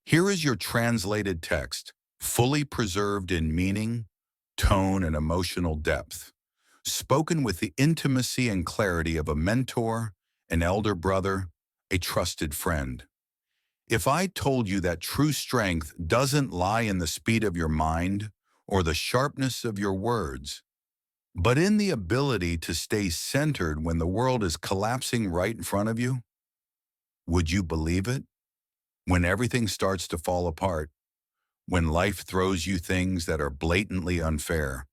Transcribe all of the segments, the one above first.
Here is your translated text, fully preserved in meaning, tone, and emotional depth, spoken with the intimacy and clarity of a mentor, an elder brother, a trusted friend. If I told you that true strength doesn't lie in the speed of your mind or the sharpness of your words, but in the ability to stay centered when the world is collapsing right in front of you, would you believe it? When everything starts to fall apart, when life throws you things that are blatantly unfair,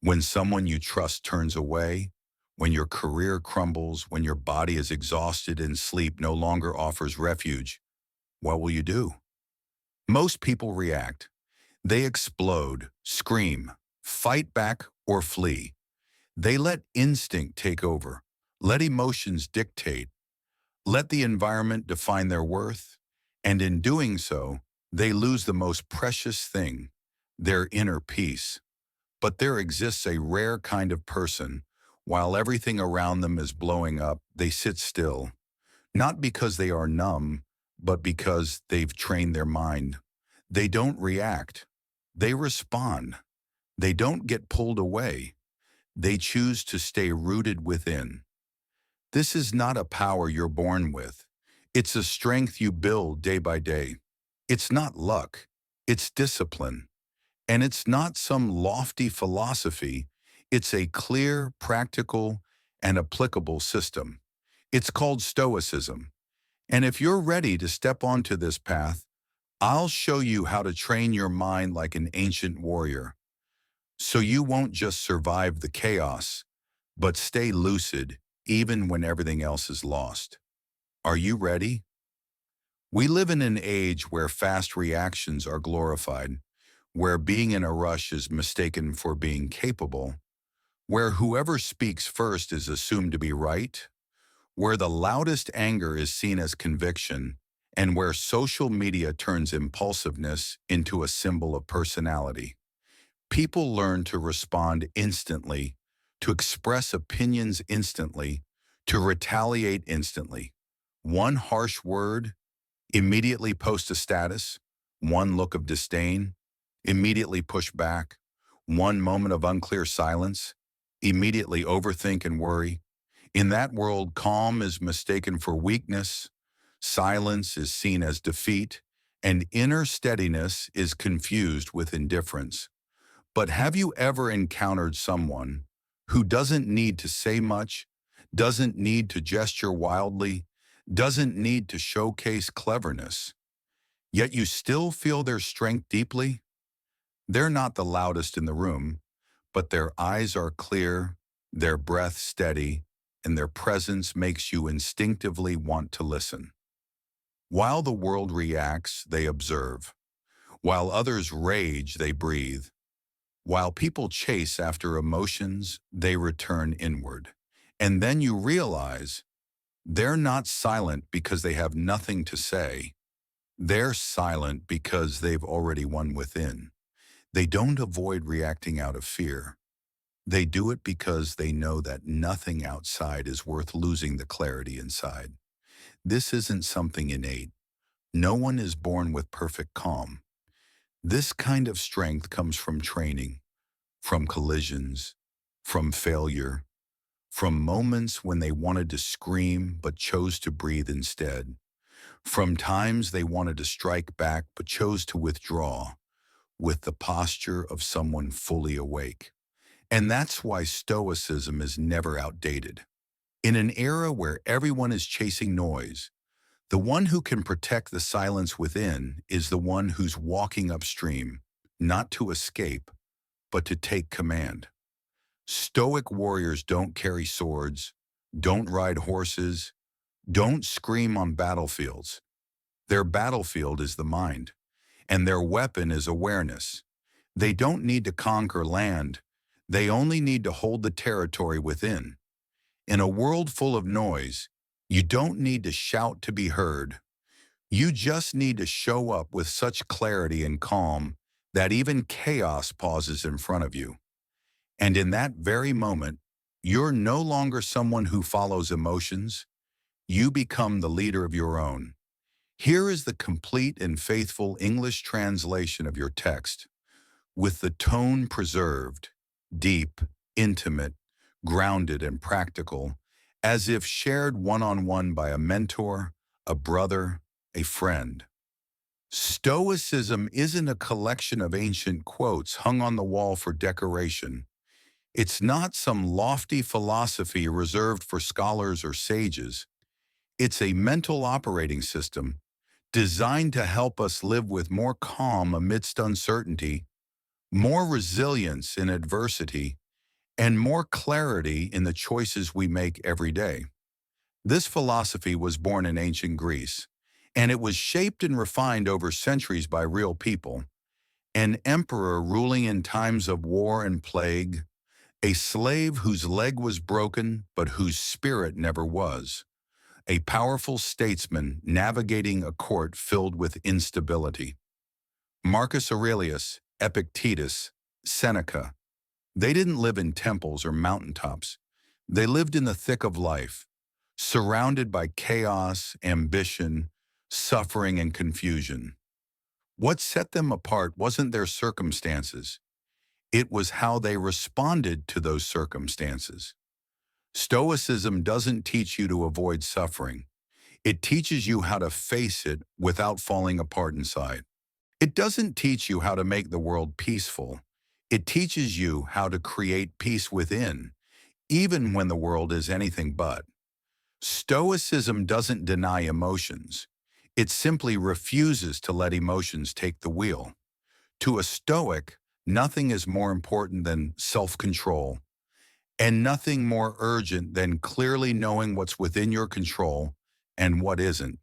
when someone you trust turns away, when your career crumbles, when your body is exhausted and sleep no longer offers refuge, what will you do? Most people react. They explode, scream, fight back, or flee. They let instinct take over, let emotions dictate, let the environment define their worth, and in doing so, they lose the most precious thing, their inner peace. But there exists a rare kind of person. While everything around them is blowing up, they sit still, not because they are numb, but because they've trained their mind. They don't react. They respond. They don't get pulled away. They choose to stay rooted within. This is not a power you're born with. It's a strength you build day by day. It's not luck. It's discipline. And it's not some lofty philosophy. It's a clear, practical, and applicable system. It's called Stoicism. And if you're ready to step onto this path, I'll show you how to train your mind like an ancient warrior, so you won't just survive the chaos, but stay lucid even when everything else is lost. Are you ready? We live in an age where fast reactions are glorified, where being in a rush is mistaken for being capable, where whoever speaks first is assumed to be right, where the loudest anger is seen as conviction, and where social media turns impulsiveness into a symbol of personality. People learn to respond instantly, to express opinions instantly, to retaliate instantly. One harsh word, immediately post a status. One look of disdain, immediately push back. One moment of unclear silence, immediately overthink and worry. In that world, calm is mistaken for weakness, silence is seen as defeat, and inner steadiness is confused with indifference. But have you ever encountered someone who doesn't need to say much, doesn't need to gesture wildly, doesn't need to showcase cleverness, yet you still feel their strength deeply? They're not the loudest in the room, but their eyes are clear, their breath steady, and their presence makes you instinctively want to listen. While the world reacts, they observe. While others rage, they breathe. While people chase after emotions, they return inward. And then you realize they're not silent because they have nothing to say. They're silent because they've already won within. They don't avoid reacting out of fear. They do it because they know that nothing outside is worth losing the clarity inside. This isn't something innate. No one is born with perfect calm. This kind of strength comes from training, from collisions, from failure, from moments when they wanted to scream but chose to breathe instead, from times they wanted to strike back but chose to withdraw, with the posture of someone fully awake. And that's why Stoicism is never outdated. In an era where everyone is chasing noise, the one who can protect the silence within is the one who's walking upstream, not to escape, but to take command. Stoic warriors don't carry swords, don't ride horses, don't scream on battlefields. Their battlefield is the mind, and their weapon is awareness. They don't need to conquer land. They only need to hold the territory within. In a world full of noise, you don't need to shout to be heard. You just need to show up with such clarity and calm that even chaos pauses in front of you. And in that very moment, you're no longer someone who follows emotions. You become the leader of your own. Here is the complete and faithful English translation of your text, with the tone preserved, deep, intimate, grounded, and practical, as if shared one-on-one by a mentor, a brother, a friend. Stoicism isn't a collection of ancient quotes hung on the wall for decoration. It's not some lofty philosophy reserved for scholars or sages. It's a mental operating system designed to help us live with more calm amidst uncertainty, more resilience in adversity, and more clarity in the choices we make every day. This philosophy was born in ancient Greece, and it was shaped and refined over centuries by real people. An emperor ruling in times of war and plague, a slave whose leg was broken but whose spirit never was, a powerful statesman navigating a court filled with instability. Marcus Aurelius, Epictetus, Seneca, they didn't live in temples or mountaintops. They lived in the thick of life, surrounded by chaos, ambition, suffering, and confusion. What set them apart wasn't their circumstances. It was how they responded to those circumstances. Stoicism doesn't teach you to avoid suffering. It teaches you how to face it without falling apart inside. It doesn't teach you how to make the world peaceful. It teaches you how to create peace within, even when the world is anything but. Stoicism doesn't deny emotions. It simply refuses to let emotions take the wheel. To a Stoic, nothing is more important than self-control, and nothing more urgent than clearly knowing what's within your control and what isn't.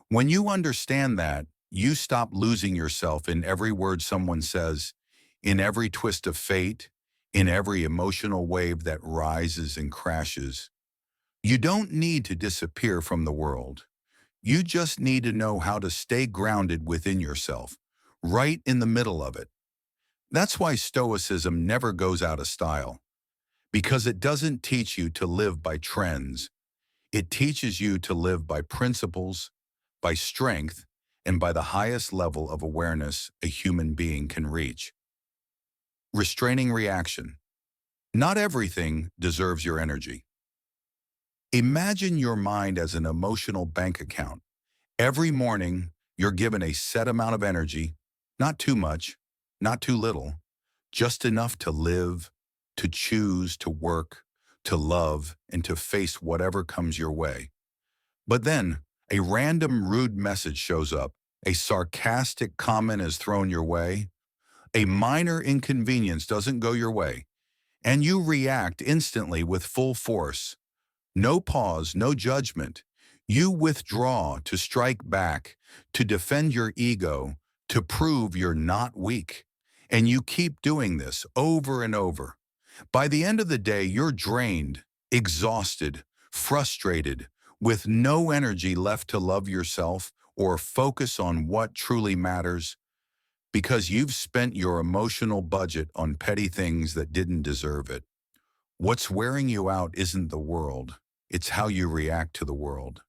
When you understand that, you stop losing yourself in every word someone says, in every twist of fate, in every emotional wave that rises and crashes. You don't need to disappear from the world. You just need to know how to stay grounded within yourself, right in the middle of it. That's why Stoicism never goes out of style, because it doesn't teach you to live by trends. It teaches you to live by principles, by strength, and by the highest level of awareness a human being can reach. Restraining reaction. Not everything deserves your energy. Imagine your mind as an emotional bank account. Every morning, you're given a set amount of energy, not too much, not too little, just enough to live, to choose, to work, to love, and to face whatever comes your way. But then, a random rude message shows up, a sarcastic comment is thrown your way, a minor inconvenience doesn't go your way, and you react instantly with full force. No pause, no judgment. You withdraw to strike back, to defend your ego, to prove you're not weak. And you keep doing this over and over. By the end of the day, you're drained, exhausted, frustrated, with no energy left to love yourself or focus on what truly matters, because you've spent your emotional budget on petty things that didn't deserve it. What's wearing you out isn't the world, it's how you react to the world.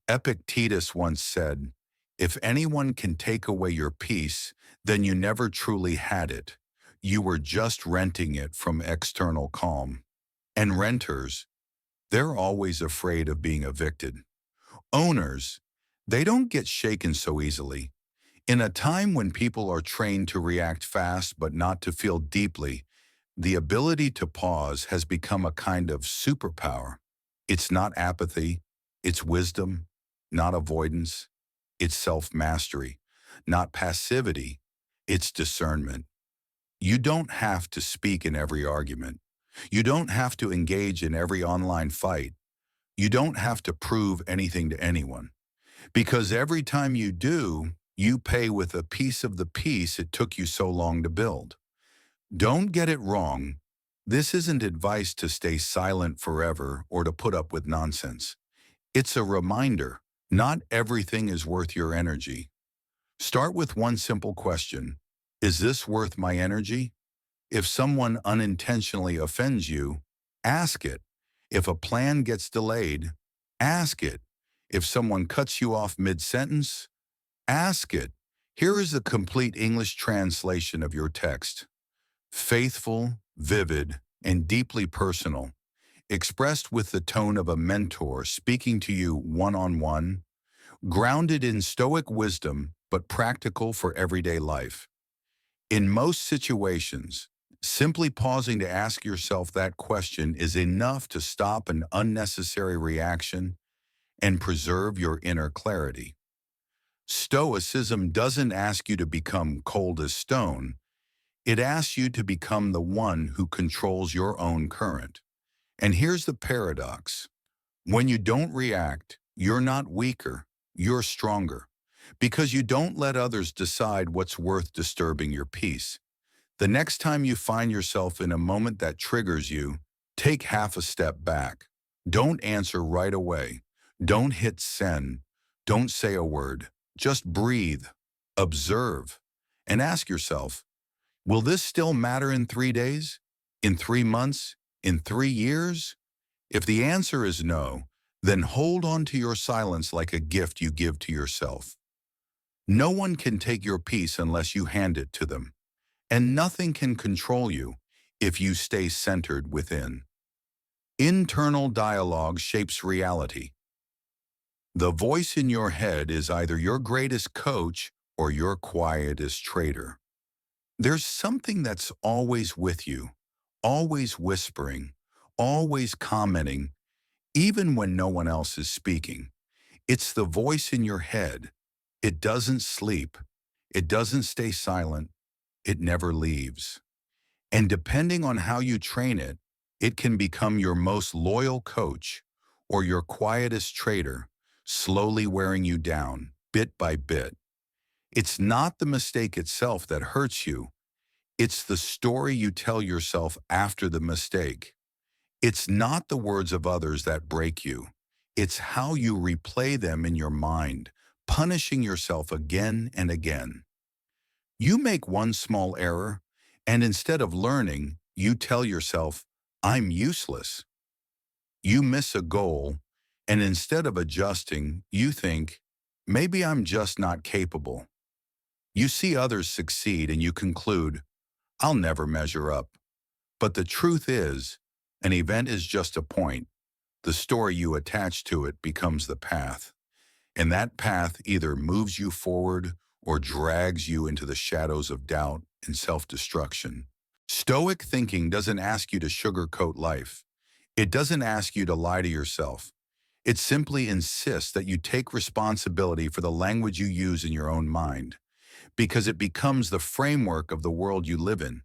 Epictetus once said, "If anyone can take away your peace, then you never truly had it. You were just renting it from external calm." And renters, they're always afraid of being evicted. Owners, they don't get shaken so easily. In a time when people are trained to react fast but not to feel deeply, the ability to pause has become a kind of superpower. It's not apathy, it's wisdom, not avoidance. It's self-mastery, not passivity. It's discernment. You don't have to speak in every argument. You don't have to engage in every online fight. You don't have to prove anything to anyone. Because every time you do, you pay with a piece of the peace it took you so long to build. Don't get it wrong. This isn't advice to stay silent forever or to put up with nonsense. It's a reminder, not everything is worth your energy. Start with one simple question. Is this worth my energy? If someone unintentionally offends you, ask it. If a plan gets delayed, ask it. If someone cuts you off mid-sentence, Ask it. Here is the complete English translation of your text. Faithful, vivid, and deeply personal, expressed with the tone of a mentor speaking to you one-on-one, grounded in Stoic wisdom but practical for everyday life. In most situations, simply pausing to ask yourself that question is enough to stop an unnecessary reaction and preserve your inner clarity. Stoicism doesn't ask you to become cold as stone. It asks you to become the one who controls your own current. And here's the paradox. When you don't react, you're not weaker, you're stronger, because you don't let others decide what's worth disturbing your peace. The next time you find yourself in a moment that triggers you, take half a step back. Don't answer right away. Don't hit send. Don't say a word. Just breathe, observe, and ask yourself, will this still matter in 3 days? In 3 months? In 3 years? If the answer is no, then hold on to your silence like a gift you give to yourself. No one can take your peace unless you hand it to them, and nothing can control you if you stay centered within. Internal dialogue shapes reality. The voice in your head is either your greatest coach or your quietest traitor. There's something that's always with you, always whispering, always commenting, even when no one else is speaking. It's the voice in your head. It doesn't sleep. It doesn't stay silent. It never leaves. And depending on how you train it, it can become your most loyal coach or your quietest traitor, slowly wearing you down, bit by bit. It's not the mistake itself that hurts you. It's the story you tell yourself after the mistake. It's not the words of others that break you. It's how you replay them in your mind, punishing yourself again and again. You make one small error, and instead of learning, you tell yourself, I'm useless. You miss a goal, and instead of adjusting, you think, maybe I'm just not capable. You see others succeed and you conclude, I'll never measure up. But the truth is, an event is just a point. The story you attach to it becomes the path. And that path either moves you forward or drags you into the shadows of doubt and self-destruction. Stoic thinking doesn't ask you to sugarcoat life. It doesn't ask you to lie to yourself. It simply insists that you take responsibility for the language you use in your own mind, because it becomes the framework of the world you live in.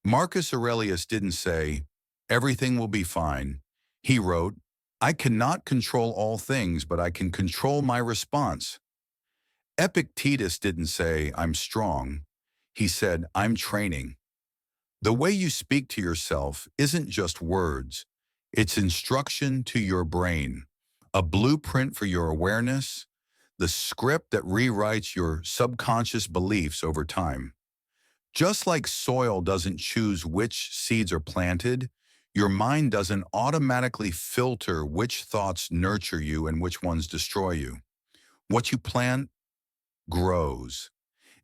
Marcus Aurelius didn't say, everything will be fine. He wrote, I cannot control all things, but I can control my response. Epictetus didn't say, I'm strong. He said, I'm training. The way you speak to yourself isn't just words. It's instruction to your brain, a blueprint for your awareness, the script that rewrites your subconscious beliefs over time. Just like soil doesn't choose which seeds are planted, your mind doesn't automatically filter which thoughts nurture you and which ones destroy you. What you plant grows.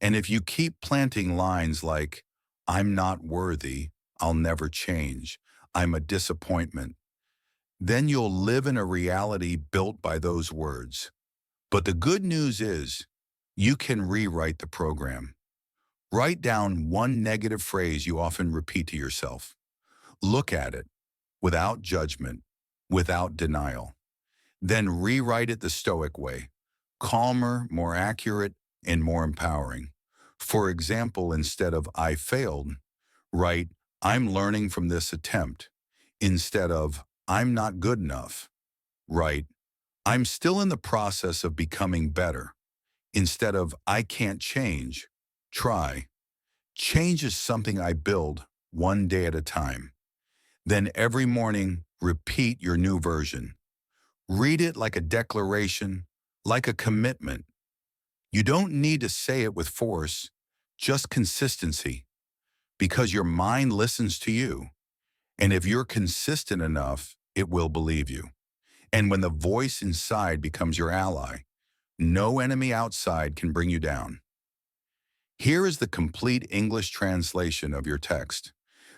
And if you keep planting lines like, I'm not worthy, I'll never change, I'm a disappointment, then you'll live in a reality built by those words. But the good news is, you can rewrite the program. Write down one negative phrase you often repeat to yourself. Look at it, without judgment, without denial. Then rewrite it the Stoic way, calmer, more accurate, and more empowering. For example, instead of I failed, write I'm learning from this attempt. Instead of I'm not good enough, write I'm still in the process of becoming better. Instead of I can't change, try. Change is something I build one day at a time. Then every morning, repeat your new version. Read it like a declaration, like a commitment. You don't need to say it with force, just consistency, because your mind listens to you. And if you're consistent enough, it will believe you. And when the voice inside becomes your ally, No enemy outside can bring you down. Here is the complete English translation of your text.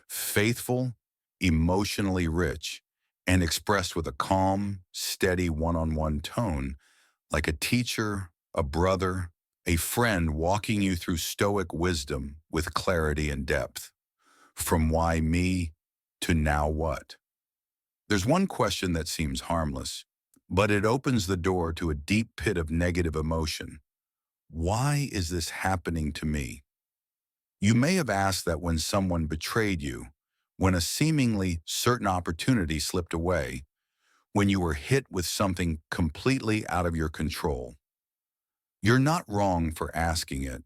Faithful, emotionally rich, and expressed with a calm, steady one-on-one tone, like a teacher, a brother, a friend walking you through Stoic wisdom with clarity and depth. From why me to now what? There's one question that seems harmless, but it opens the door to a deep pit of negative emotion. Why is this happening to me? You may have asked that when someone betrayed you, when a seemingly certain opportunity slipped away, when you were hit with something completely out of your control. You're not wrong for asking it,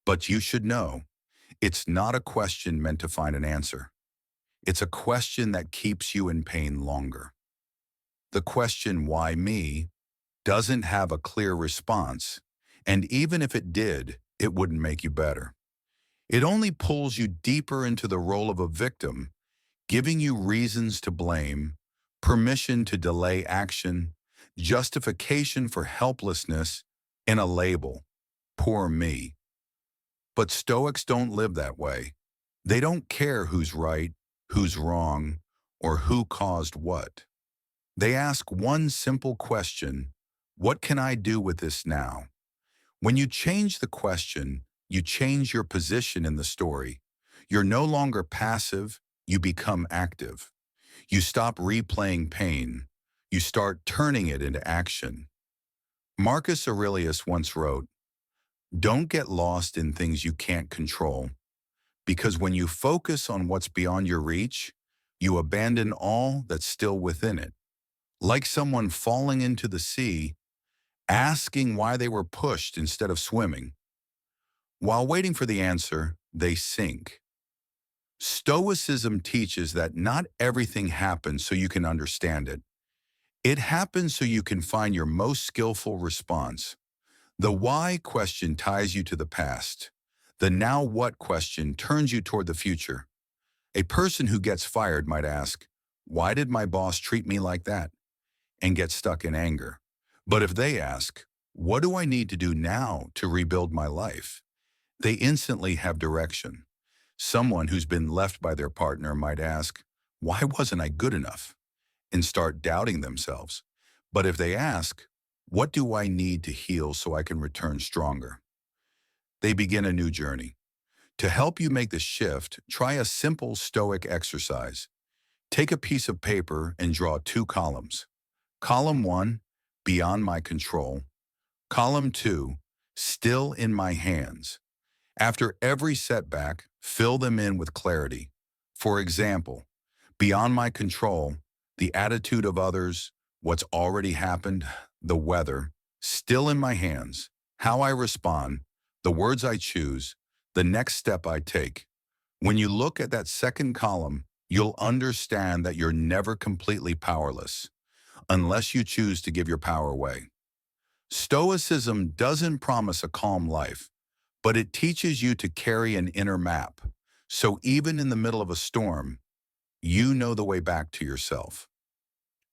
but you should know it's not a question meant to find an answer. It's a question that keeps you in pain longer. The question, why me, doesn't have a clear response, and even if it did, it wouldn't make you better. It only pulls you deeper into the role of a victim, giving you reasons to blame, permission to delay action, justification for helplessness, and a label, poor me. But Stoics don't live that way. They don't care who's right, who's wrong, or who caused what. They ask one simple question: what can I do with this now? When you change the question, you change your position in the story. You're no longer passive, you become active. You stop replaying pain. You start turning it into action. Marcus Aurelius once wrote, "Don't get lost in things you can't control, because when you focus on what's beyond your reach, you abandon all that's still within it." Like someone falling into the sea, asking why they were pushed instead of swimming. While waiting for the answer, they sink. Stoicism teaches that not everything happens so you can understand it. It happens so you can find your most skillful response. The why question ties you to the past. The now what question turns you toward the future. A person who gets fired might ask, "Why did my boss treat me like that?" and get stuck in anger. But if they ask, "What do I need to do now to rebuild my life?" they instantly have direction. Someone who's been left by their partner might ask, "Why wasn't I good enough?" and start doubting themselves. But if they ask, "What do I need to heal so I can return stronger?" they begin a new journey. To help you make the shift, try a simple Stoic exercise. Take a piece of paper and draw two columns. Column 1, beyond my control. Column 2, still in my hands. After every setback, fill them in with clarity. For example, beyond my control, the attitude of others, what's already happened, the weather. Still in my hands, how I respond, the words I choose, the next step I take. When you look at that second column, you'll understand that you're never completely powerless, unless you choose to give your power away. Stoicism doesn't promise a calm life, but it teaches you to carry an inner map. So even in the middle of a storm, you know the way back to yourself.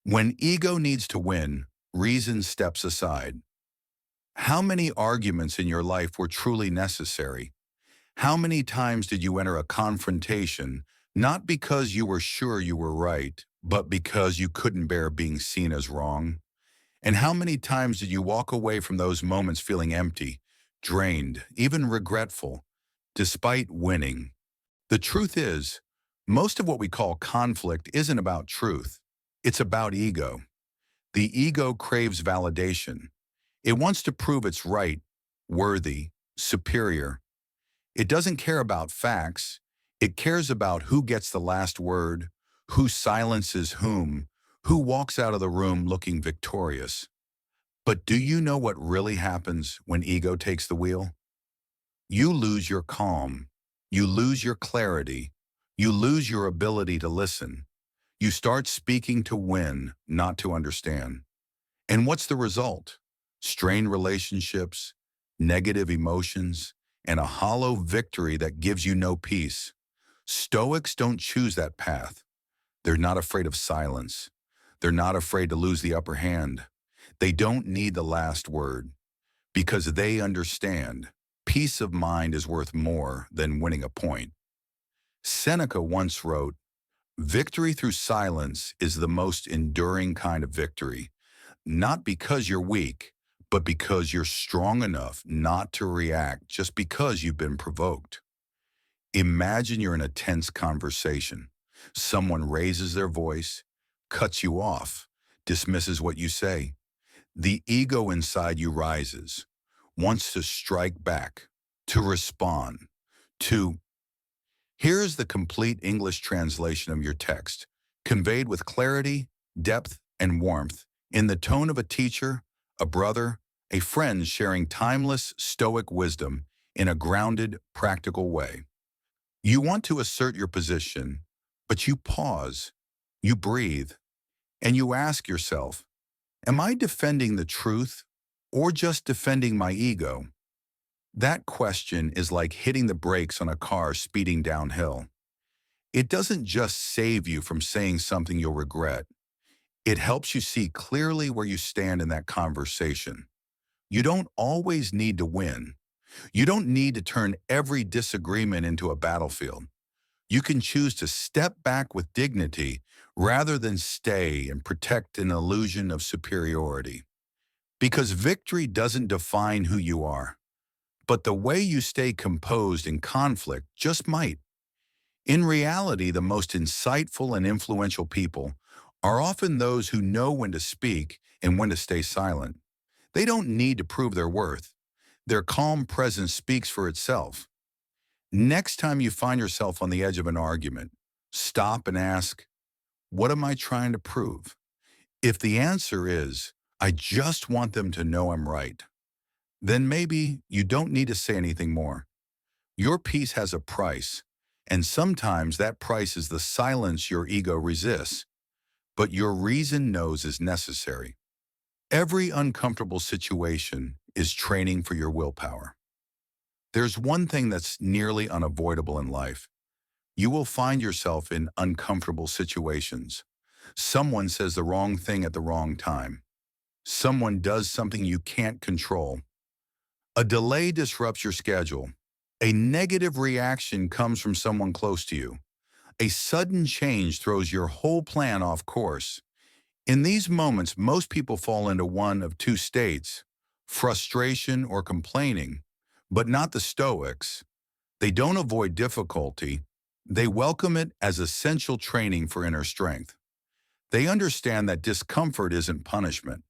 When ego needs to win, reason steps aside. How many arguments in your life were truly necessary? How many times did you enter a confrontation, not because you were sure you were right, but because you couldn't bear being seen as wrong? And how many times did you walk away from those moments feeling empty, drained, even regretful, despite winning? The truth is, most of what we call conflict isn't about truth. It's about ego. The ego craves validation. It wants to prove it's right, worthy, superior. It doesn't care about facts. It cares about who gets the last word, who silences whom, who walks out of the room looking victorious. But do you know what really happens when ego takes the wheel? You lose your calm. You lose your clarity. You lose your ability to listen. You start speaking to win, not to understand. And what's the result? Strained relationships, negative emotions, and a hollow victory that gives you no peace. Stoics don't choose that path. They're not afraid of silence. They're not afraid to lose the upper hand. They don't need the last word. because they understand peace of mind is worth more than winning a point. Seneca once wrote, "Victory through silence is the most enduring kind of victory, not because you're weak, but because you're strong enough not to react just because you've been provoked." Imagine you're in a tense conversation. Someone raises their voice, cuts you off, dismisses what you say. The ego inside you rises, wants to strike back, to respond, to... Here is the complete English translation of your text, conveyed with clarity, depth, and warmth, in the tone of a teacher, a brother, a friend sharing timeless Stoic wisdom in a grounded, practical way. You want to assert your position, but you pause, you breathe, and you ask yourself, am I defending the truth or just defending my ego? That question is like hitting the brakes on a car speeding downhill. It doesn't just save you from saying something you'll regret. It helps you see clearly where you stand in that conversation. You don't always need to win. You don't need to turn every disagreement into a battlefield. You can choose to step back with dignity rather than stay and protect an illusion of superiority. Because victory doesn't define who you are, but the way you stay composed in conflict just might. In reality, the most insightful and influential people are often those who know when to speak and when to stay silent. They don't need to prove their worth. Their calm presence speaks for itself. Next time you find yourself on the edge of an argument, stop and ask, what am I trying to prove? If the answer is, I just want them to know I'm right, then maybe you don't need to say anything more. Your peace has a price, and sometimes that price is the silence your ego resists, but your reason knows is necessary. Every uncomfortable situation is training for your willpower. There's one thing that's nearly unavoidable in life. You will find yourself in uncomfortable situations. Someone says the wrong thing at the wrong time. Someone does something you can't control. A delay disrupts your schedule. A negative reaction comes from someone close to you. A sudden change throws your whole plan off course. In these moments, most people fall into one of two states, frustration or complaining, but not the Stoics. They don't avoid difficulty. They welcome it as essential training for inner strength. They understand that discomfort isn't punishment.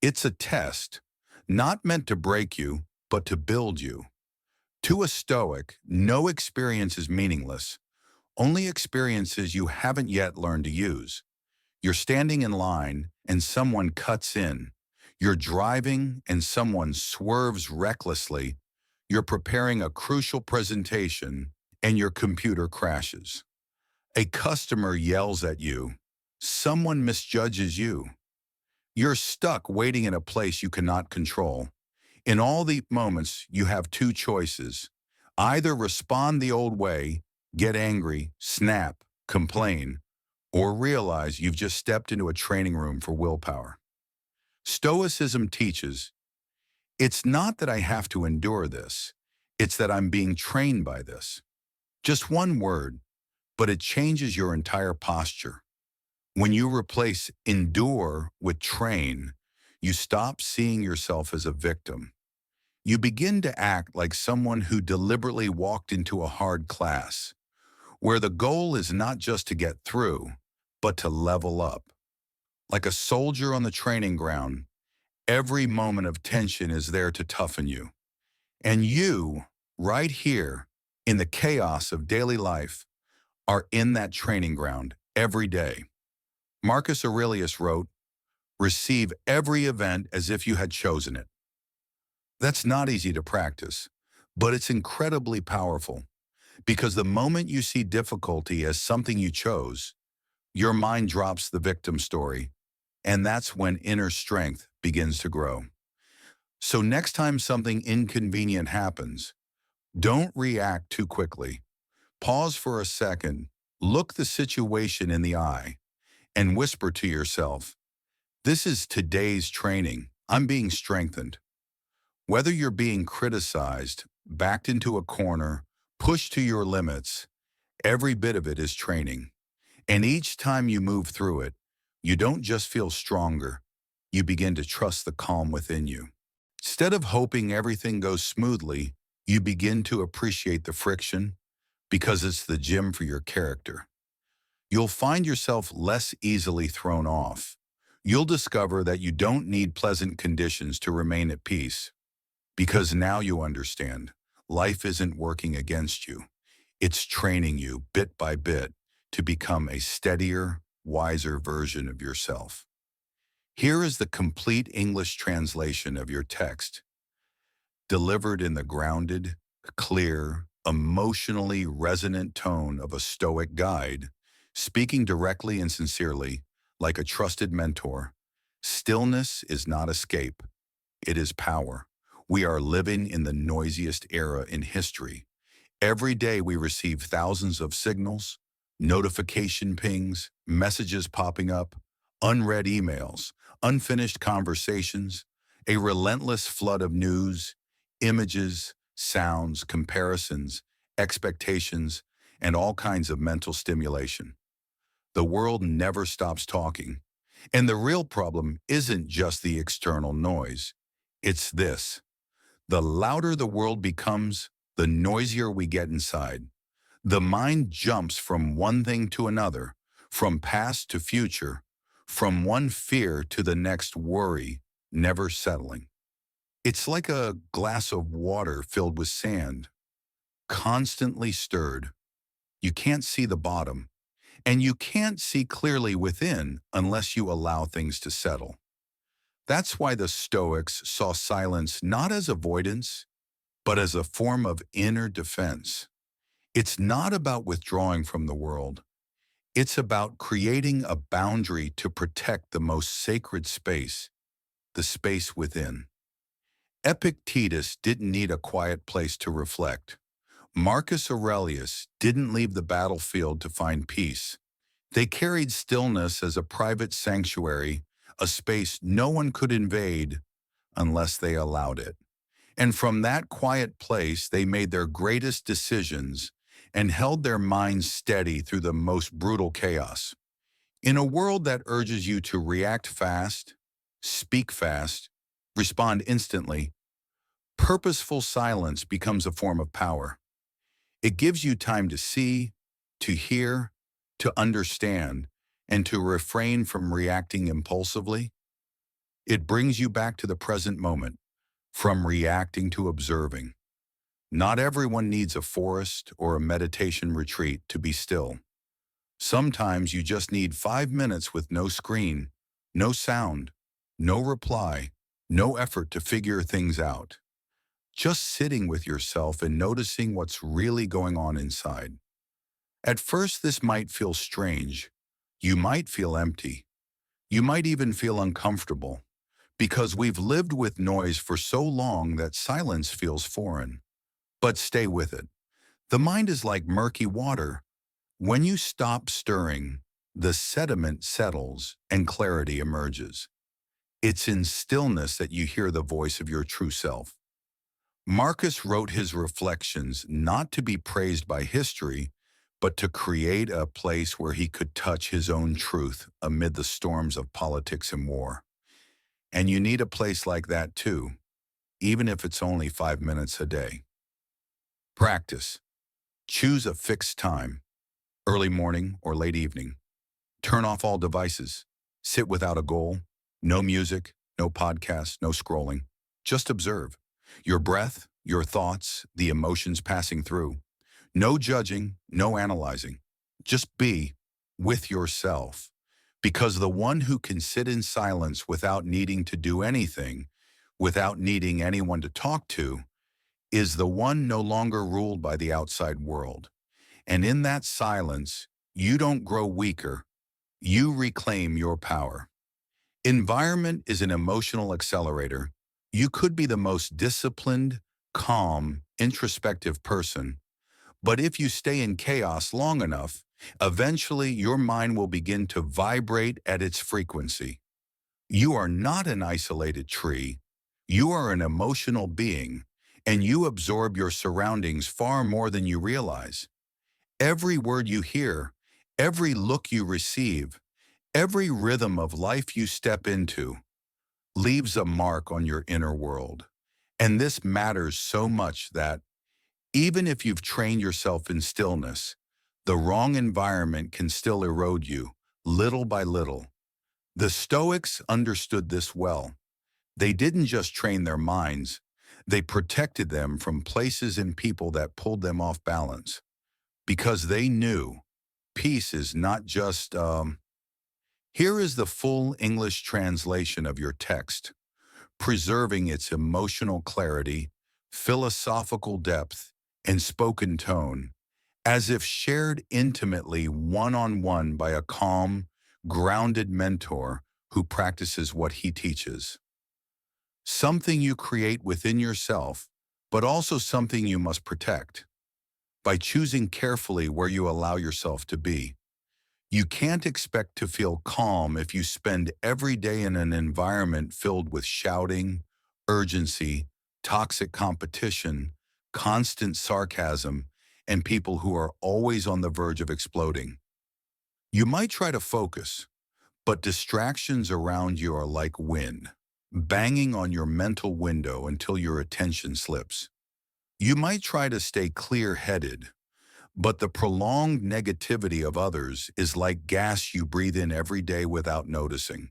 It's a test, not meant to break you, but to build you. To a Stoic, no experience is meaningless, only experiences you haven't yet learned to use. You're standing in line and someone cuts in. You're driving and someone swerves recklessly. You're preparing a crucial presentation and your computer crashes. A customer yells at you. Someone misjudges you. You're stuck waiting in a place you cannot control. In all the moments, you have two choices. Either respond the old way, get angry, snap, complain, or realize you've just stepped into a training room for willpower. Stoicism teaches, it's not that I have to endure this, it's that I'm being trained by this. Just one word, but it changes your entire posture. When you replace endure with train, you stop seeing yourself as a victim. You begin to act like someone who deliberately walked into a hard class, where the goal is not just to get through, but to level up. Like a soldier on the training ground, every moment of tension is there to toughen you. And you, right here, in the chaos of daily life, are in that training ground every day. Marcus Aurelius wrote, "Receive every event as if you had chosen it." That's not easy to practice, but it's incredibly powerful, because the moment you see difficulty as something you chose, your mind drops the victim story, and that's when inner strength begins to grow. So next time something inconvenient happens, don't react too quickly. Pause for a second, look the situation in the eye, and whisper to yourself, this is today's training. I'm being strengthened. Whether you're being criticized, backed into a corner, pushed to your limits, every bit of it is training. And each time you move through it, you don't just feel stronger, you begin to trust the calm within you. Instead of hoping everything goes smoothly, you begin to appreciate the friction because it's the gym for your character. You'll find yourself less easily thrown off. You'll discover that you don't need pleasant conditions to remain at peace because now you understand life isn't working against you. It's training you bit by bit to become a steadier, wiser version of yourself. Here is the complete English translation of your text, delivered in the grounded, clear, emotionally resonant tone of a Stoic guide, speaking directly and sincerely, like a trusted mentor. Stillness is not escape, it is power. We are living in the noisiest era in history. Every day we receive thousands of signals, notification pings, messages popping up, unread emails, unfinished conversations, a relentless flood of news, images, sounds, comparisons, expectations, and all kinds of mental stimulation. The world never stops talking. And the real problem isn't just the external noise. It's this. The louder the world becomes, the noisier we get inside. The mind jumps from one thing to another, from past to future, from one fear to the next worry, never settling. It's like a glass of water filled with sand, constantly stirred. You can't see the bottom, and you can't see clearly within unless you allow things to settle. That's why the Stoics saw silence not as avoidance, but as a form of inner defense. It's not about withdrawing from the world. It's about creating a boundary to protect the most sacred space, the space within. Epictetus didn't need a quiet place to reflect. Marcus Aurelius didn't leave the battlefield to find peace. They carried stillness as a private sanctuary, a space no one could invade unless they allowed it. And from that quiet place, they made their greatest decisions and held their minds steady through the most brutal chaos. In a world that urges you to react fast, speak fast, respond instantly, purposeful silence becomes a form of power. It gives you time to see, to hear, to understand, and to refrain from reacting impulsively. It brings you back to the present moment, from reacting to observing. Not everyone needs a forest or a meditation retreat to be still. Sometimes you just need 5 minutes with no screen, no sound, no reply, no effort to figure things out. Just sitting with yourself and noticing what's really going on inside. At first, this might feel strange. You might feel empty. You might even feel uncomfortable, because we've lived with noise for so long that silence feels foreign. But stay with it. The mind is like murky water. When you stop stirring, the sediment settles and clarity emerges. It's in stillness that you hear the voice of your true self. Marcus wrote his reflections not to be praised by history, but to create a place where he could touch his own truth amid the storms of politics and war. And you need a place like that too, even if it's only 5 minutes a day. Practice. Choose a fixed time, early morning or late evening. Turn off all devices. Sit without a goal. No music, no podcast, no scrolling. Just observe. Your breath, your thoughts, the emotions passing through. No judging, no analyzing. Just be with yourself. Because the one who can sit in silence without needing to do anything, without needing anyone to talk to, is the one no longer ruled by the outside world. And in that silence, you don't grow weaker, you reclaim your power. Environment is an emotional accelerator. You could be the most disciplined, calm, introspective person, but if you stay in chaos long enough, eventually your mind will begin to vibrate at its frequency. You are not an isolated tree. You are an emotional being, and you absorb your surroundings far more than you realize. Every word you hear, every look you receive, every rhythm of life you step into leaves a mark on your inner world. And this matters so much that, even if you've trained yourself in stillness, the wrong environment can still erode you, little by little. The Stoics understood this well. They didn't just train their minds, they protected them from places and people that pulled them off balance. Because they knew peace is not just, here is the full English translation of your text, preserving its emotional clarity, philosophical depth, and spoken tone, as if shared intimately one-on-one by a calm, grounded mentor who practices what he teaches. Something you create within yourself, but also something you must protect by choosing carefully where you allow yourself to be. You can't expect to feel calm if you spend every day in an environment filled with shouting, urgency, toxic competition, constant sarcasm, and people who are always on the verge of exploding. You might try to focus, but distractions around you are like wind, banging on your mental window until your attention slips. You might try to stay clear-headed, but the prolonged negativity of others is like gas you breathe in every day without noticing.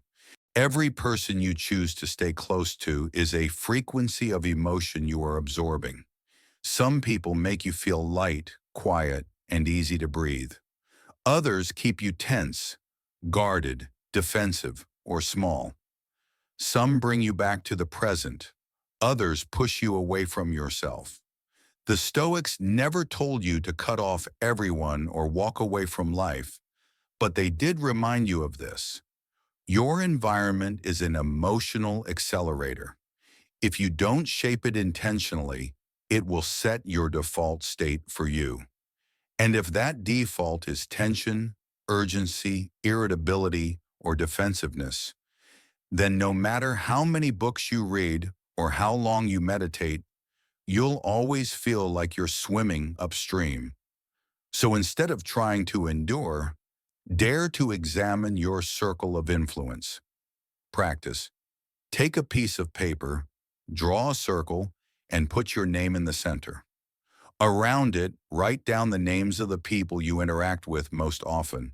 Every person you choose to stay close to is a frequency of emotion you are absorbing. Some people make you feel light, quiet, and easy to breathe. Others keep you tense, guarded, defensive, or small. Some bring you back to the present. Others push you away from yourself. The Stoics never told you to cut off everyone or walk away from life, but they did remind you of this. Your environment is an emotional accelerator. If you don't shape it intentionally, it will set your default state for you. And if that default is tension, urgency, irritability, or defensiveness, then no matter how many books you read or how long you meditate, you'll always feel like you're swimming upstream. So instead of trying to endure, dare to examine your circle of influence. Practice. Take a piece of paper, draw a circle, and put your name in the center. Around it, write down the names of the people you interact with most often,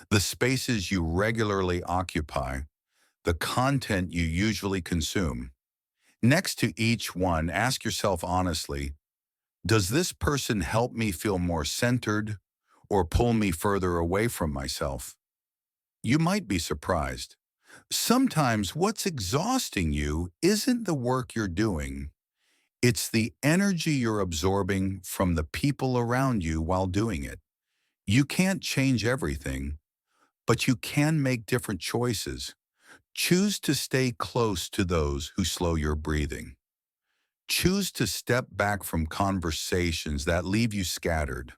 the spaces you regularly occupy, the content you usually consume. Next to each one, ask yourself honestly, does this person help me feel more centered or pull me further away from myself? You might be surprised. Sometimes what's exhausting you isn't the work you're doing. It's the energy you're absorbing from the people around you while doing it. You can't change everything, but you can make different choices. Choose to stay close to those who slow your breathing. Choose to step back from conversations that leave you scattered.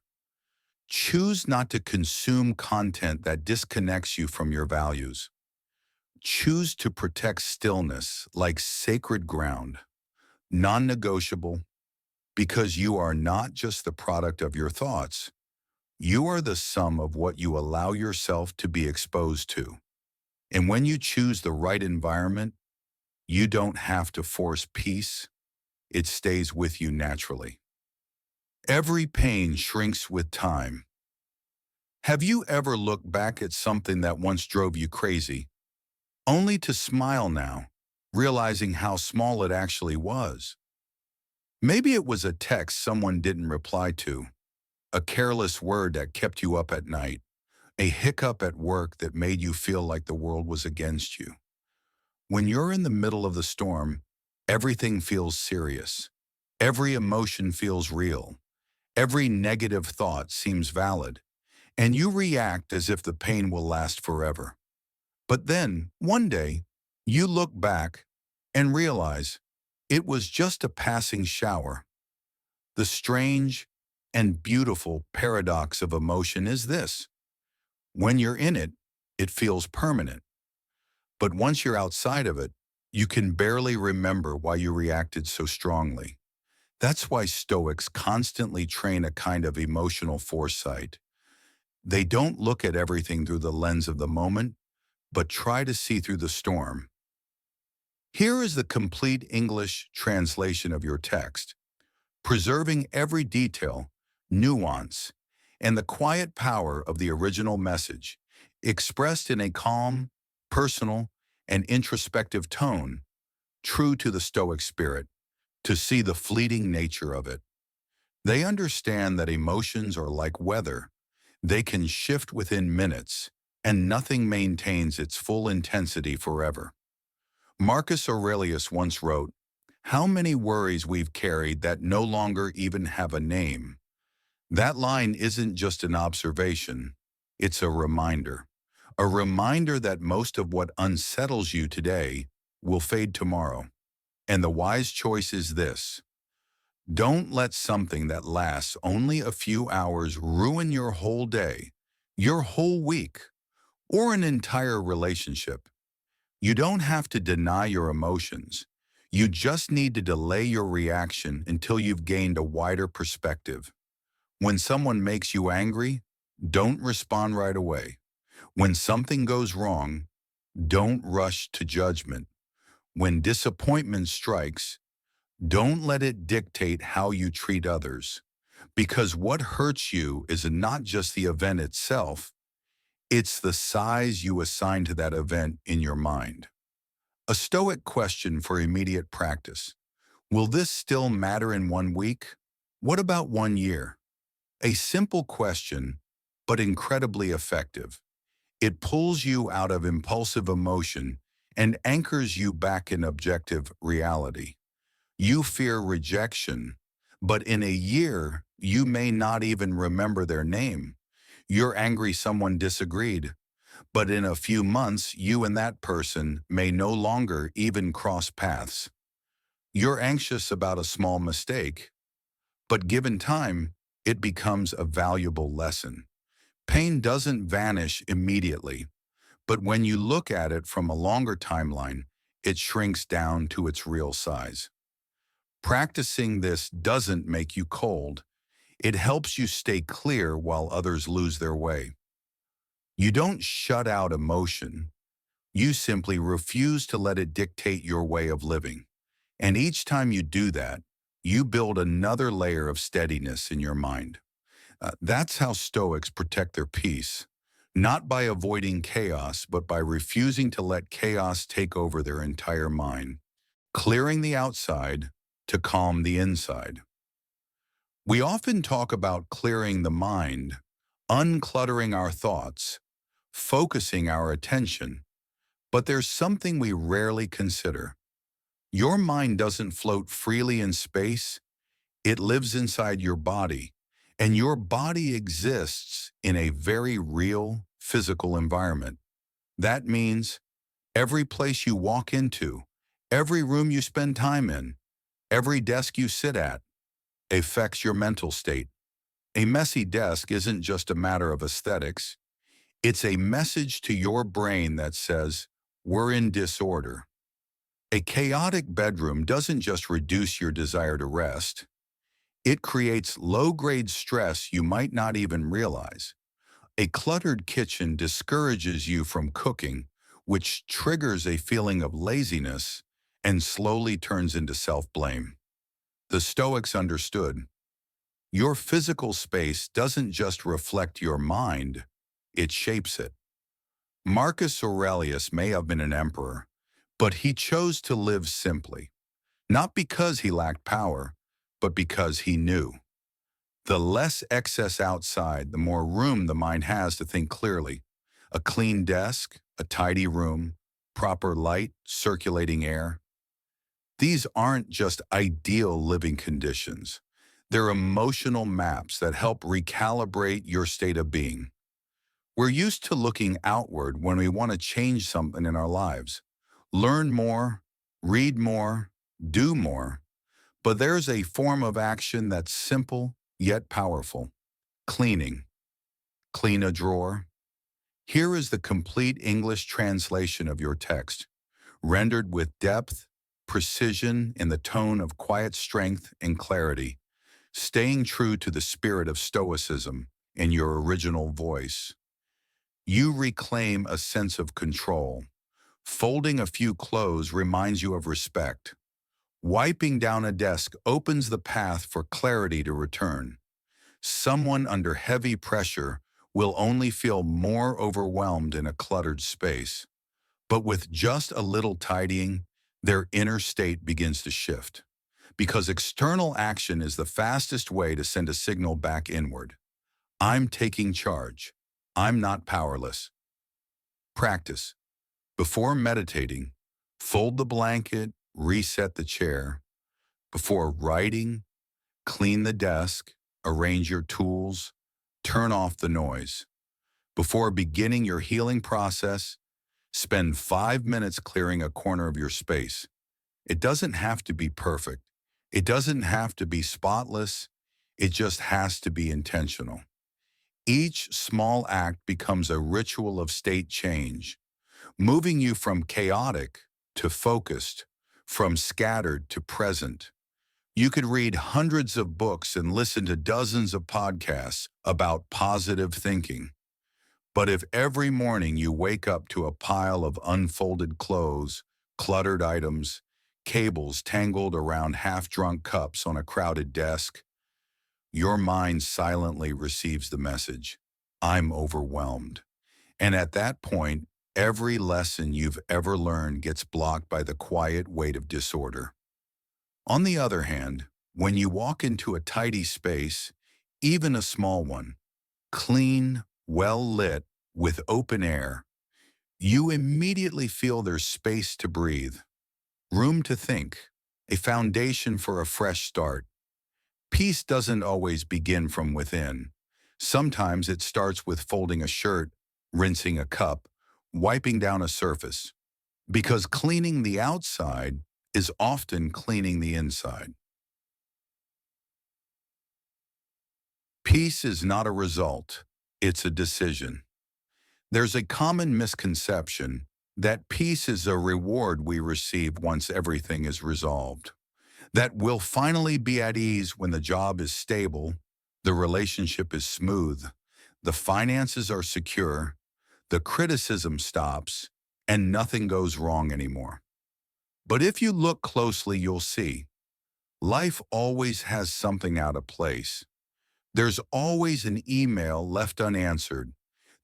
Choose not to consume content that disconnects you from your values. Choose to protect stillness like sacred ground, non-negotiable, because you are not just the product of your thoughts. You are the sum of what you allow yourself to be exposed to. And when you choose the right environment, you don't have to force peace. It stays with you naturally. Every pain shrinks with time. Have you ever looked back at something that once drove you crazy, only to smile now, realizing how small it actually was? Maybe it was a text someone didn't reply to, a careless word that kept you up at night, a hiccup at work that made you feel like the world was against you. When you're in the middle of the storm, everything feels serious. Every emotion feels real. Every negative thought seems valid, and you react as if the pain will last forever. But then, one day, you look back and realize it was just a passing shower. The strange and beautiful paradox of emotion is this. When you're in it, it feels permanent. But once you're outside of it, you can barely remember why you reacted so strongly. That's why Stoics constantly train a kind of emotional foresight. They don't look at everything through the lens of the moment, but try to see through the storm. Here is the complete English translation of your text, preserving every detail, nuance, and the quiet power of the original message, expressed in a calm, personal, and introspective tone, true to the Stoic spirit, to see the fleeting nature of it. They understand that emotions are like weather. They can shift within minutes, and nothing maintains its full intensity forever. Marcus Aurelius once wrote, "How many worries we've carried that no longer even have a name." That line isn't just an observation, it's a reminder. A reminder that most of what unsettles you today will fade tomorrow. And the wise choice is this: don't let something that lasts only a few hours ruin your whole day, your whole week, or an entire relationship. You don't have to deny your emotions. You just need to delay your reaction until you've gained a wider perspective. When someone makes you angry, don't respond right away. When something goes wrong, don't rush to judgment. When disappointment strikes, don't let it dictate how you treat others. Because what hurts you is not just the event itself, it's the size you assign to that event in your mind. A Stoic question for immediate practice: will this still matter in 1 week? What about 1 year? A simple question, but incredibly effective. It pulls you out of impulsive emotion and anchors you back in objective reality. You fear rejection, but in a year, you may not even remember their name. You're angry someone disagreed, but in a few months, you and that person may no longer even cross paths. You're anxious about a small mistake, but given time, it becomes a valuable lesson. Pain doesn't vanish immediately, but when you look at it from a longer timeline, it shrinks down to its real size. Practicing this doesn't make you cold. It helps you stay clear while others lose their way. You don't shut out emotion. You simply refuse to let it dictate your way of living. And each time you do that, you build another layer of steadiness in your mind. That's how Stoics protect their peace, not by avoiding chaos, but by refusing to let chaos take over their entire mind, clearing the outside to calm the inside. We often talk about clearing the mind, uncluttering our thoughts, focusing our attention, but there's something we rarely consider. Your mind doesn't float freely in space, it lives inside your body, and your body exists in a very real physical environment. That means every place you walk into, every room you spend time in, every desk you sit at, affects your mental state. A messy desk isn't just a matter of aesthetics. It's a message to your brain that says, we're in disorder. A chaotic bedroom doesn't just reduce your desire to rest. It creates low-grade stress you might not even realize. A cluttered kitchen discourages you from cooking, which triggers a feeling of laziness and slowly turns into self-blame. The Stoics understood, your physical space doesn't just reflect your mind, it shapes it. Marcus Aurelius may have been an emperor, but he chose to live simply, not because he lacked power, but because he knew. The less excess outside, the more room the mind has to think clearly. A clean desk, a tidy room, proper light, circulating air. These aren't just ideal living conditions. They're emotional maps that help recalibrate your state of being. We're used to looking outward when we want to change something in our lives. Learn more, read more, do more. But there's a form of action that's simple yet powerful. Cleaning. Clean a drawer. Here is the complete English translation of your text. rendered with depth, precision, and the tone of quiet strength and clarity, staying true to the spirit of Stoicism in your original voice. You reclaim a sense of control. Folding a few clothes reminds you of respect. Wiping down a desk opens the path for clarity to return. Someone under heavy pressure will only feel more overwhelmed in a cluttered space. But with just a little tidying, their inner state begins to shift. Because external action is the fastest way to send a signal back inward. I'm taking charge. I'm not powerless. Practice. Before meditating, fold the blanket, reset the chair. Before writing, clean the desk, arrange your tools, turn off the noise. Before beginning your healing process, spend 5 minutes clearing a corner of your space. It doesn't have to be perfect. It doesn't have to be spotless. It just has to be intentional. Each small act becomes a ritual of state change, moving you from chaotic to focused, from scattered to present. You could read hundreds of books and listen to dozens of podcasts about positive thinking. But if every morning you wake up to a pile of unfolded clothes, cluttered items, cables tangled around half-drunk cups on a crowded desk, your mind silently receives the message, I'm overwhelmed. And at that point, every lesson you've ever learned gets blocked by the quiet weight of disorder. On the other hand, when you walk into a tidy space, even a small one, clean, well-lit, with open air, you immediately feel there's space to breathe, room to think, a foundation for a fresh start. Peace doesn't always begin from within. Sometimes it starts with folding a shirt, rinsing a cup, wiping down a surface. Because cleaning the outside is often cleaning the inside. Peace is not a result, it's a decision. There's a common misconception that peace is a reward we receive once everything is resolved. That we'll finally be at ease when the job is stable, the relationship is smooth, the finances are secure, the criticism stops, and nothing goes wrong anymore. But if you look closely, you'll see life always has something out of place. There's always an email left unanswered.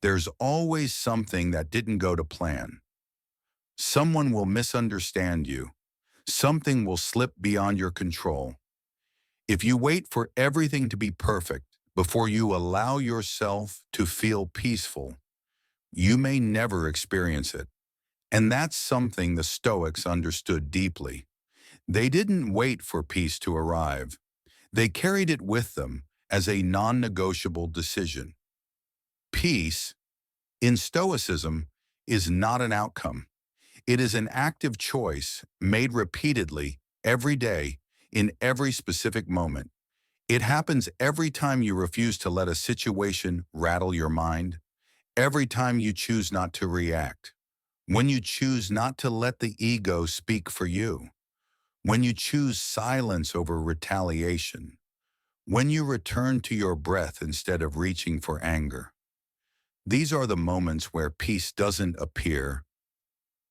There's always something that didn't go to plan. Someone will misunderstand you. Something will slip beyond your control. If you wait for everything to be perfect before you allow yourself to feel peaceful, you may never experience it. And that's something the Stoics understood deeply. They didn't wait for peace to arrive. They carried it with them as a non-negotiable decision. Peace, in Stoicism, is not an outcome. It is an active choice made repeatedly, every day, in every specific moment. It happens every time you refuse to let a situation rattle your mind, every time you choose not to react, when you choose not to let the ego speak for you, when you choose silence over retaliation, when you return to your breath instead of reaching for anger. These are the moments where peace doesn't appear.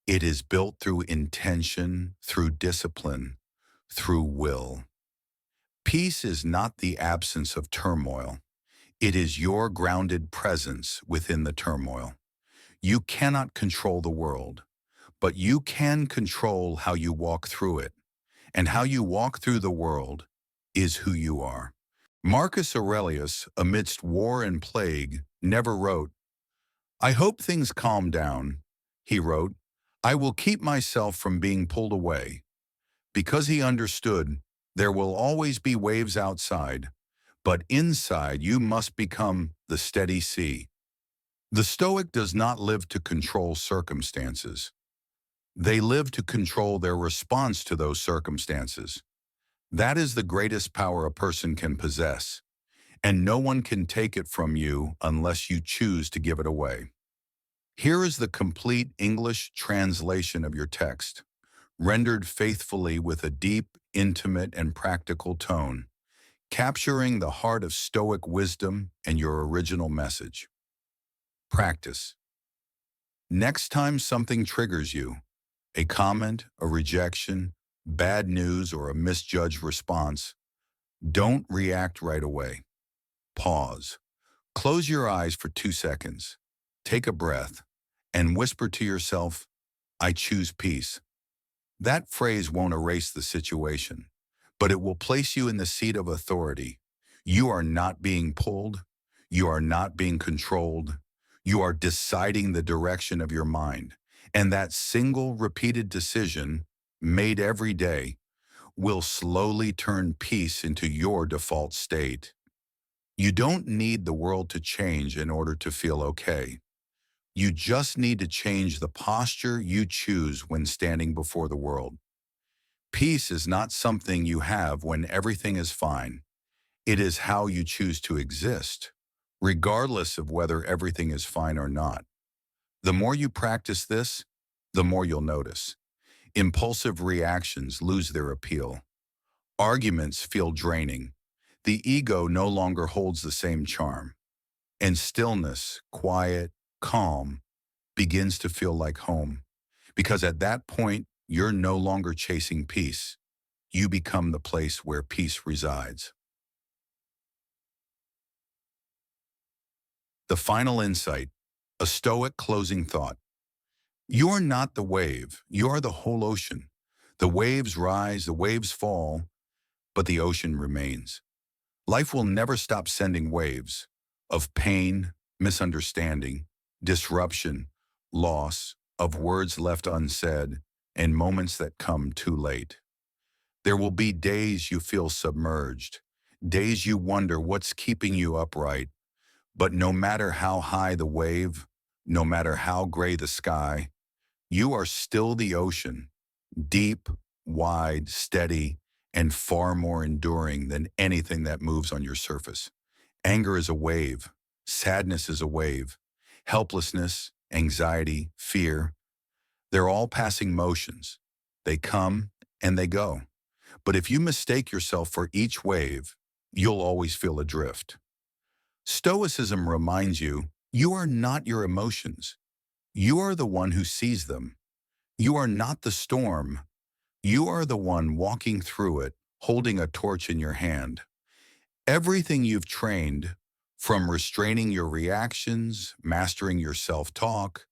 It is built through intention, through discipline, through will. Peace is not the absence of turmoil. It is your grounded presence within the turmoil. You cannot control the world, but you can control how you walk through it. And how you walk through the world is who you are. Marcus Aurelius, amidst war and plague, never wrote, I hope things calm down. He wrote, I will keep myself from being pulled away. Because he understood there will always be waves outside, but inside you must become the steady sea. The Stoic does not live to control circumstances. They live to control their response to those circumstances. That is the greatest power a person can possess, and no one can take it from you unless you choose to give it away. Here is the complete English translation of your text, rendered faithfully with a deep, intimate, and practical tone, capturing the heart of Stoic wisdom and your original message. Practice. Next time something triggers you, a comment, a rejection, bad news, or a misjudged response, don't react right away. Pause. Close your eyes for 2 seconds. Take a breath and whisper to yourself, I choose peace. That phrase won't erase the situation, but it will place you in the seat of authority. You are not being pulled. You are not being controlled. You are deciding the direction of your mind. And that single repeated decision, made every day, will slowly turn peace into your default state. You don't need the world to change in order to feel okay. You just need to change the posture you choose when standing before the world. Peace is not something you have when everything is fine. It is how you choose to exist, regardless of whether everything is fine or not. The more you practice this, the more you'll notice. Impulsive reactions lose their appeal. Arguments feel draining. The ego no longer holds the same charm. And stillness, quiet, calm, begins to feel like home. Because at that point, you're no longer chasing peace. You become the place where peace resides. The final insight, a Stoic closing thought. You are not the wave, you are the whole ocean. The waves rise, the waves fall, but the ocean remains. Life will never stop sending waves of pain, misunderstanding, disruption, loss, of words left unsaid, and moments that come too late. There will be days you feel submerged, days you wonder what's keeping you upright, but no matter how high the wave, no matter how gray the sky, you are still the ocean, deep, wide, steady, and far more enduring than anything that moves on your surface. Anger is a wave. Sadness is a wave. Helplessness, anxiety, fear, they're all passing motions. They come and they go. But if you mistake yourself for each wave, you'll always feel adrift. Stoicism reminds you, you are not your emotions. You are the one who sees them. You are not the storm. You are the one walking through it, holding a torch in your hand. Everything you've trained, from restraining your reactions, mastering your self-talk,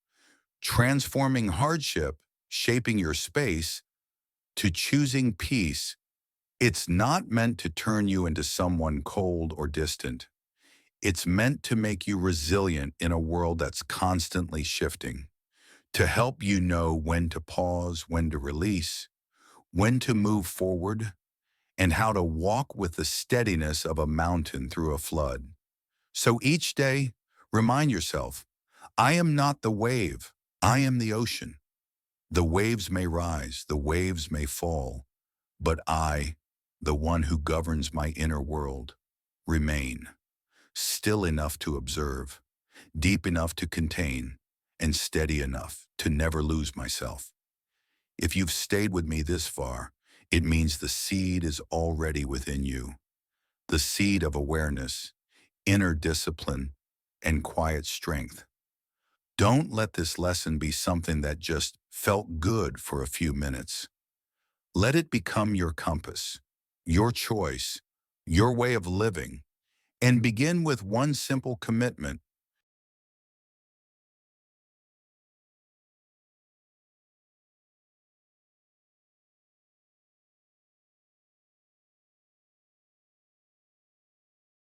transforming hardship, shaping your space, to choosing peace, it's not meant to turn you into someone cold or distant. It's meant to make you resilient in a world that's constantly shifting, to help you know when to pause, when to release, when to move forward, and how to walk with the steadiness of a mountain through a flood. So each day, remind yourself, I am not the wave, I am the ocean. The waves may rise, the waves may fall, but I, the one who governs my inner world, remain, still enough to observe, deep enough to contain, and steady enough to never lose myself. If you've stayed with me this far, it means the seed is already within you. The seed of awareness, inner discipline, and quiet strength. Don't let this lesson be something that just felt good for a few minutes. Let it become your compass, your choice, your way of living, and begin with one simple commitment.